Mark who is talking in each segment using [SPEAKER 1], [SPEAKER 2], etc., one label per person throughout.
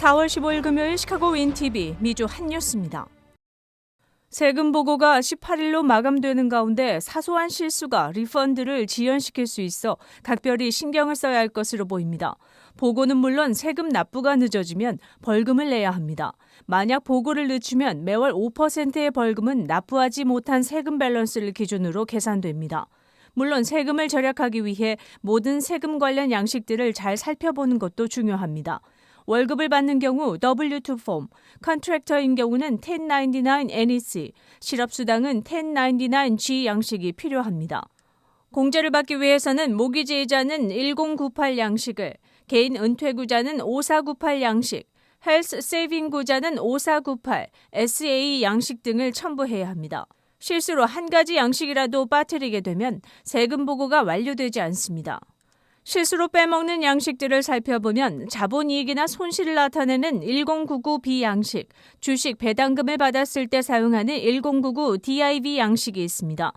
[SPEAKER 1] 4월 15일 금요일 시카고 윈TV 미주 핫뉴스입니다. 세금 보고가 18일로 마감되는 가운데 사소한 실수가 리펀드를 지연시킬 수 있어 각별히 신경을 써야 할 것으로 보입니다. 보고는 물론 세금 납부가 늦어지면 벌금을 내야 합니다. 만약 보고를 늦추면 매월 5%의 벌금은 납부하지 못한 세금 밸런스를 기준으로 계산됩니다. 물론 세금을 절약하기 위해 모든 세금 관련 양식들을 잘 살펴보는 것도 중요합니다. 월급을 받는 경우 W-2 폼, 컨트랙터인 경우는 1099 NEC, 실업수당은 1099 G 양식이 필요합니다. 공제를 받기 위해서는 모기지이자는 1098 양식을, 개인 은퇴구자는 5498 양식, 헬스 세이빙 구자는 5498, SA 양식 등을 첨부해야 합니다. 실수로 한 가지 양식이라도 빠뜨리게 되면 세금 보고가 완료되지 않습니다. 실수로 빼먹는 양식들을 살펴보면 자본이익이나 손실을 나타내는 1099B 양식, 주식 배당금을 받았을 때 사용하는 1099 DIV 양식이 있습니다.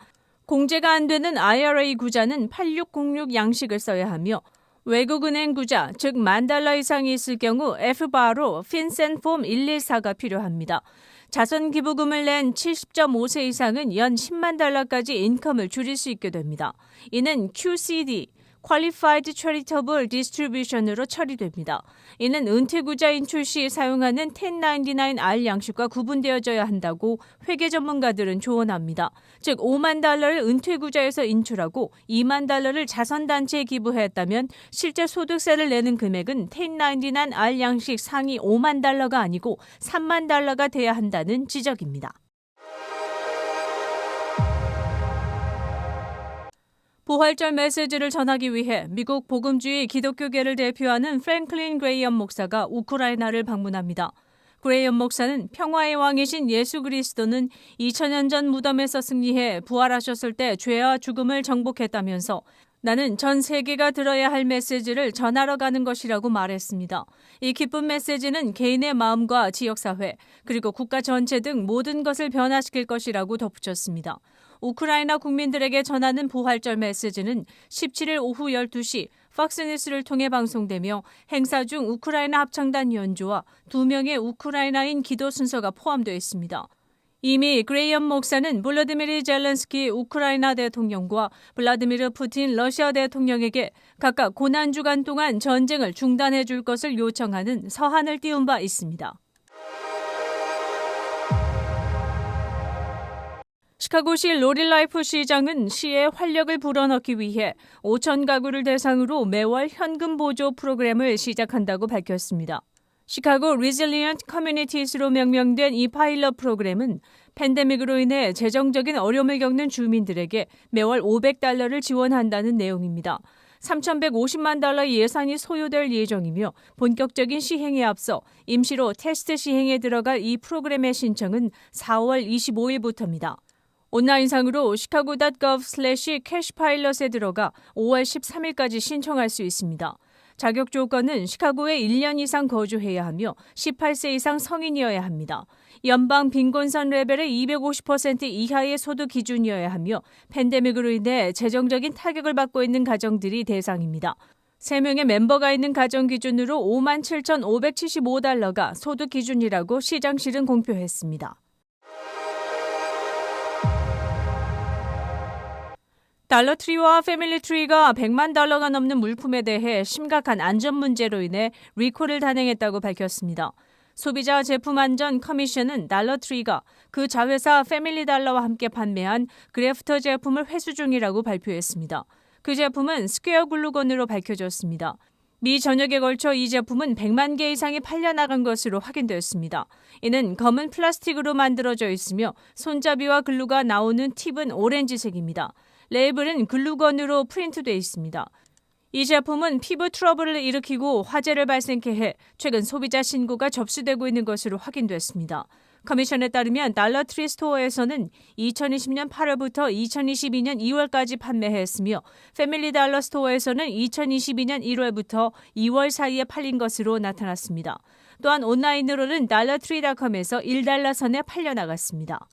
[SPEAKER 1] 공제가 안 되는 IRA 구자는 8606 양식을 써야 하며 외국은행 구자, 즉 $10,000 이상이 있을 경우 FBA로 핀센 폼 114가 필요합니다. 자선 기부금을 낸 70.5세 이상은 연 $100,000까지 인컴을 줄일 수 있게 됩니다. 이는 QCD, Qualified Charitable Distribution으로 처리됩니다. 이는 은퇴구자 인출 시 사용하는 1099R 양식과 구분되어져야 한다고 회계 전문가들은 조언합니다. 즉 $50,000를 은퇴구자에서 인출하고 $20,000를 자선단체에 기부했다면 실제 소득세를 내는 금액은 1099R 양식 상위 $50,000가 아니고 $30,000가 돼야 한다는 지적입니다. 부활절 메시지를 전하기 위해 미국 복음주의 기독교계를 대표하는 프랭클린 그레이엄 목사가 우크라이나를 방문합니다. 그레이엄 목사는 평화의 왕이신 예수 그리스도는 2000년 전 무덤에서 승리해 부활하셨을 때 죄와 죽음을 정복했다면서 나는 전 세계가 들어야 할 메시지를 전하러 가는 것이라고 말했습니다. 이 기쁜 메시지는 개인의 마음과 지역사회 그리고 국가 전체 등 모든 것을 변화시킬 것이라고 덧붙였습니다. 우크라이나 국민들에게 전하는 부활절 메시지는 17일 오후 12시 팍스뉴스를 통해 방송되며 행사 중 우크라이나 합창단 연주와 2명의 우크라이나인 기도 순서가 포함되어 있습니다. 이미 그레이엄 목사는 볼로디미르 젤렌스키 우크라이나 대통령과 블라디미르 푸틴 러시아 대통령에게 각각 고난주간 동안 전쟁을 중단해 줄 것을 요청하는 서한을 띄운 바 있습니다. 시카고시 로릴라이프 시장은 시에 활력을 불어넣기 위해 5천 가구를 대상으로 매월 현금 보조 프로그램을 시작한다고 밝혔습니다. 시카고 리질리언트 커뮤니티스로 명명된 이 파일럿 프로그램은 팬데믹으로 인해 재정적인 어려움을 겪는 주민들에게 매월 $500를 지원한다는 내용입니다. $3,150만 예산이 소요될 예정이며 본격적인 시행에 앞서 임시로 테스트 시행에 들어갈 이 프로그램의 신청은 4월 25일부터입니다. 온라인상으로 chicago.gov/cashpilot에 들어가 5월 13일까지 신청할 수 있습니다. 자격 조건은 시카고에 1년 이상 거주해야 하며 18세 이상 성인이어야 합니다. 연방 빈곤선 레벨의 250% 이하의 소득 기준이어야 하며 팬데믹으로 인해 재정적인 타격을 받고 있는 가정들이 대상입니다. 3명의 멤버가 있는 가정 기준으로 $57,575가 소득 기준이라고 시장실은 공표했습니다. 달러트리와 패밀리트리가 $1,000,000가 넘는 물품에 대해 심각한 안전 문제로 인해 리콜을 단행했다고 밝혔습니다. 소비자 제품 안전 커미션은 달러트리가 그 자회사 패밀리달러와 함께 판매한 그래프터 제품을 회수 중이라고 발표했습니다. 그 제품은 스퀘어 글루건으로 밝혀졌습니다. 미 전역에 걸쳐 이 제품은 100만 개 이상이 팔려나간 것으로 확인되었습니다. 이는 검은 플라스틱으로 만들어져 있으며 손잡이와 글루가 나오는 팁은 오렌지색입니다. 레이블은 글루건으로 프린트되어 있습니다. 이 제품은 피부 트러블을 일으키고 화재를 발생케 해 최근 소비자 신고가 접수되고 있는 것으로 확인됐습니다. 커미션에 따르면 달러트리 스토어에서는 2020년 8월부터 2022년 2월까지 판매했으며 패밀리 달러 스토어에서는 2022년 1월부터 2월 사이에 팔린 것으로 나타났습니다. 또한 온라인으로는 달러트리.com에서 $1 선에 팔려나갔습니다.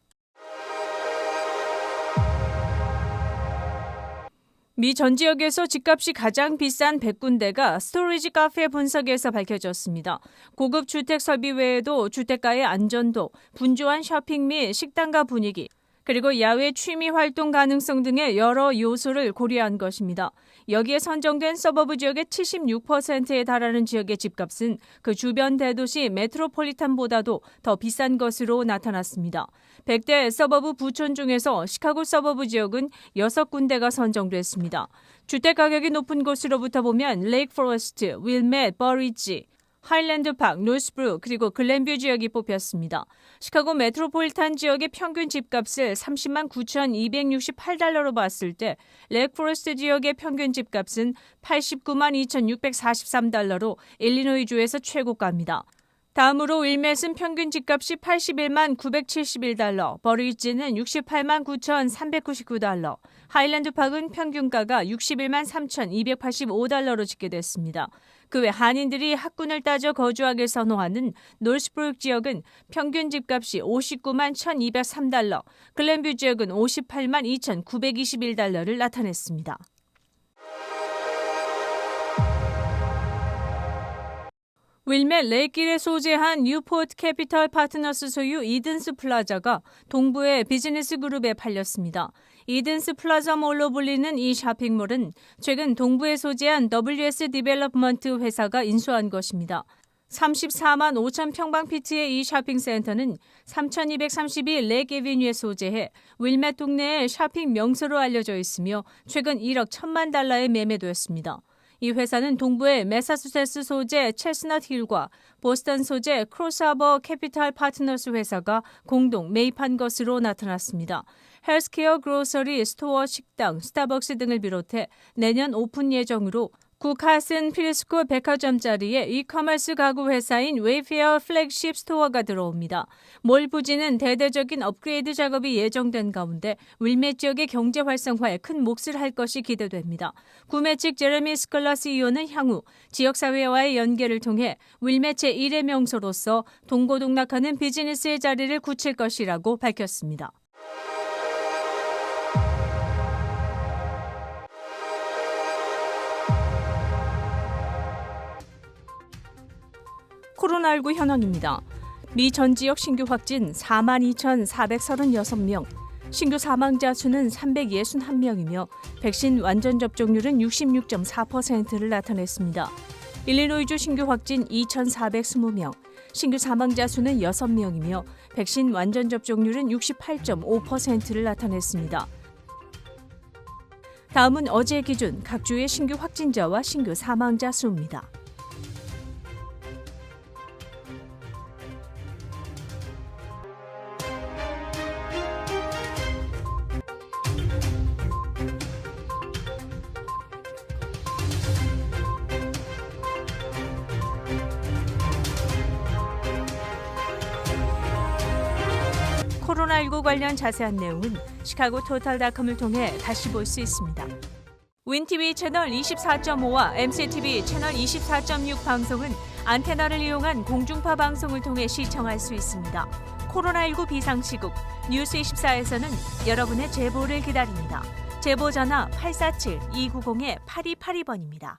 [SPEAKER 1] 미 전 지역에서 집값이 가장 비싼 100군데가 스토리지 카페 분석에서 밝혀졌습니다. 고급 주택 설비 외에도 주택가의 안전도, 분주한 쇼핑 및 식당가 분위기, 그리고 야외 취미 활동 가능성 등의 여러 요소를 고려한 것입니다. 여기에 선정된 서버브 지역의 76%에 달하는 지역의 집값은 그 주변 대도시 메트로폴리탄보다도 더 비싼 것으로 나타났습니다. 100대 서버브 부촌 중에서 시카고 서버브 지역은 6군데가 선정됐습니다. 주택 가격이 높은 곳으로부터 보면 레이크 포레스트, 윌맷, 버리지, 하일랜드 파크, 노스브룩, 그리고 글렌뷰 지역이 뽑혔습니다. 시카고 메트로폴리탄 지역의 평균 집값을 30만 9,268달러로 봤을 때 레이크 포레스트 지역의 평균 집값은 89만 2,643달러로 일리노이주에서 최고가입니다. 다음으로 윌맷은 평균 집값이 81만 971달러, 버리지는 68만 9,399달러, 하일랜드 파크는 평균가가 61만 3,285달러로 집계됐습니다. 그 외 한인들이 학군을 따져 거주하길 선호하는 노스브룩 지역은 평균 집값이 59만 1,203달러, 글렌뷰 지역은 58만 2,921달러를 나타냈습니다. 윌맷 레이길에 소재한 뉴포트 캐피털 파트너스 소유 이든스 플라자가 동부의 비즈니스 그룹에 팔렸습니다. 이든스 플라자몰로 불리는 이 쇼핑몰은 최근 동부에 소재한 WS 디벨롭먼트 회사가 인수한 것입니다. 34만 5천 평방피트의 이 쇼핑센터는 3,232 렉 에비뉴에 소재해 윌맷 동네의 쇼핑 명소로 알려져 있으며 최근 1억 1천만 달러에 매매되었습니다. 이 회사는 동부의 매사추세츠 소재 체스넛 힐과 보스턴 소재 크로스하버 캐피탈 파트너스 회사가 공동 매입한 것으로 나타났습니다. 헬스케어 그로서리, 스토어, 식당, 스타벅스 등을 비롯해 내년 오픈 예정으로 구카슨 필스코 백화점 자리에 이커머스 가구 회사인 웨이페어 플래그십 스토어가 들어옵니다. 몰 부지는 대대적인 업그레이드 작업이 예정된 가운데 윌맷 지역의 경제 활성화에 큰 몫을 할 것이 기대됩니다. 구매 측 제레미 스컬러 CEO는 향후 지역사회와의 연계를 통해 윌맷 제1의 명소로서 동고동락하는 비즈니스의 자리를 굳힐 것이라고 밝혔습니다. 코로나19 현황입니다. 미 전 지역 신규 확진 42,436명, 신규 사망자 수는 361명이며 백신 완전 접종률은 66.4%를 나타냈습니다. 일리노이주 신규 확진 2,420명, 신규 사망자 수는 6명이며 백신 완전 접종률은 68.5%를 나타냈습니다. 다음은 어제 기준 각 주의 신규 확진자와 신규 사망자 수입니다. 코로나19 관련 자세한 내용은 시카고 토탈닷컴을 통해 다시 볼 수 있습니다. 윈TV 채널 24.5와 MCTV 채널 24.6 방송은 안테나를 이용한 공중파 방송을 통해 시청할 수 있습니다. 코로나19 비상시국 뉴스24에서는 여러분의 제보를 기다립니다. 제보 전화 847-290-8282번입니다.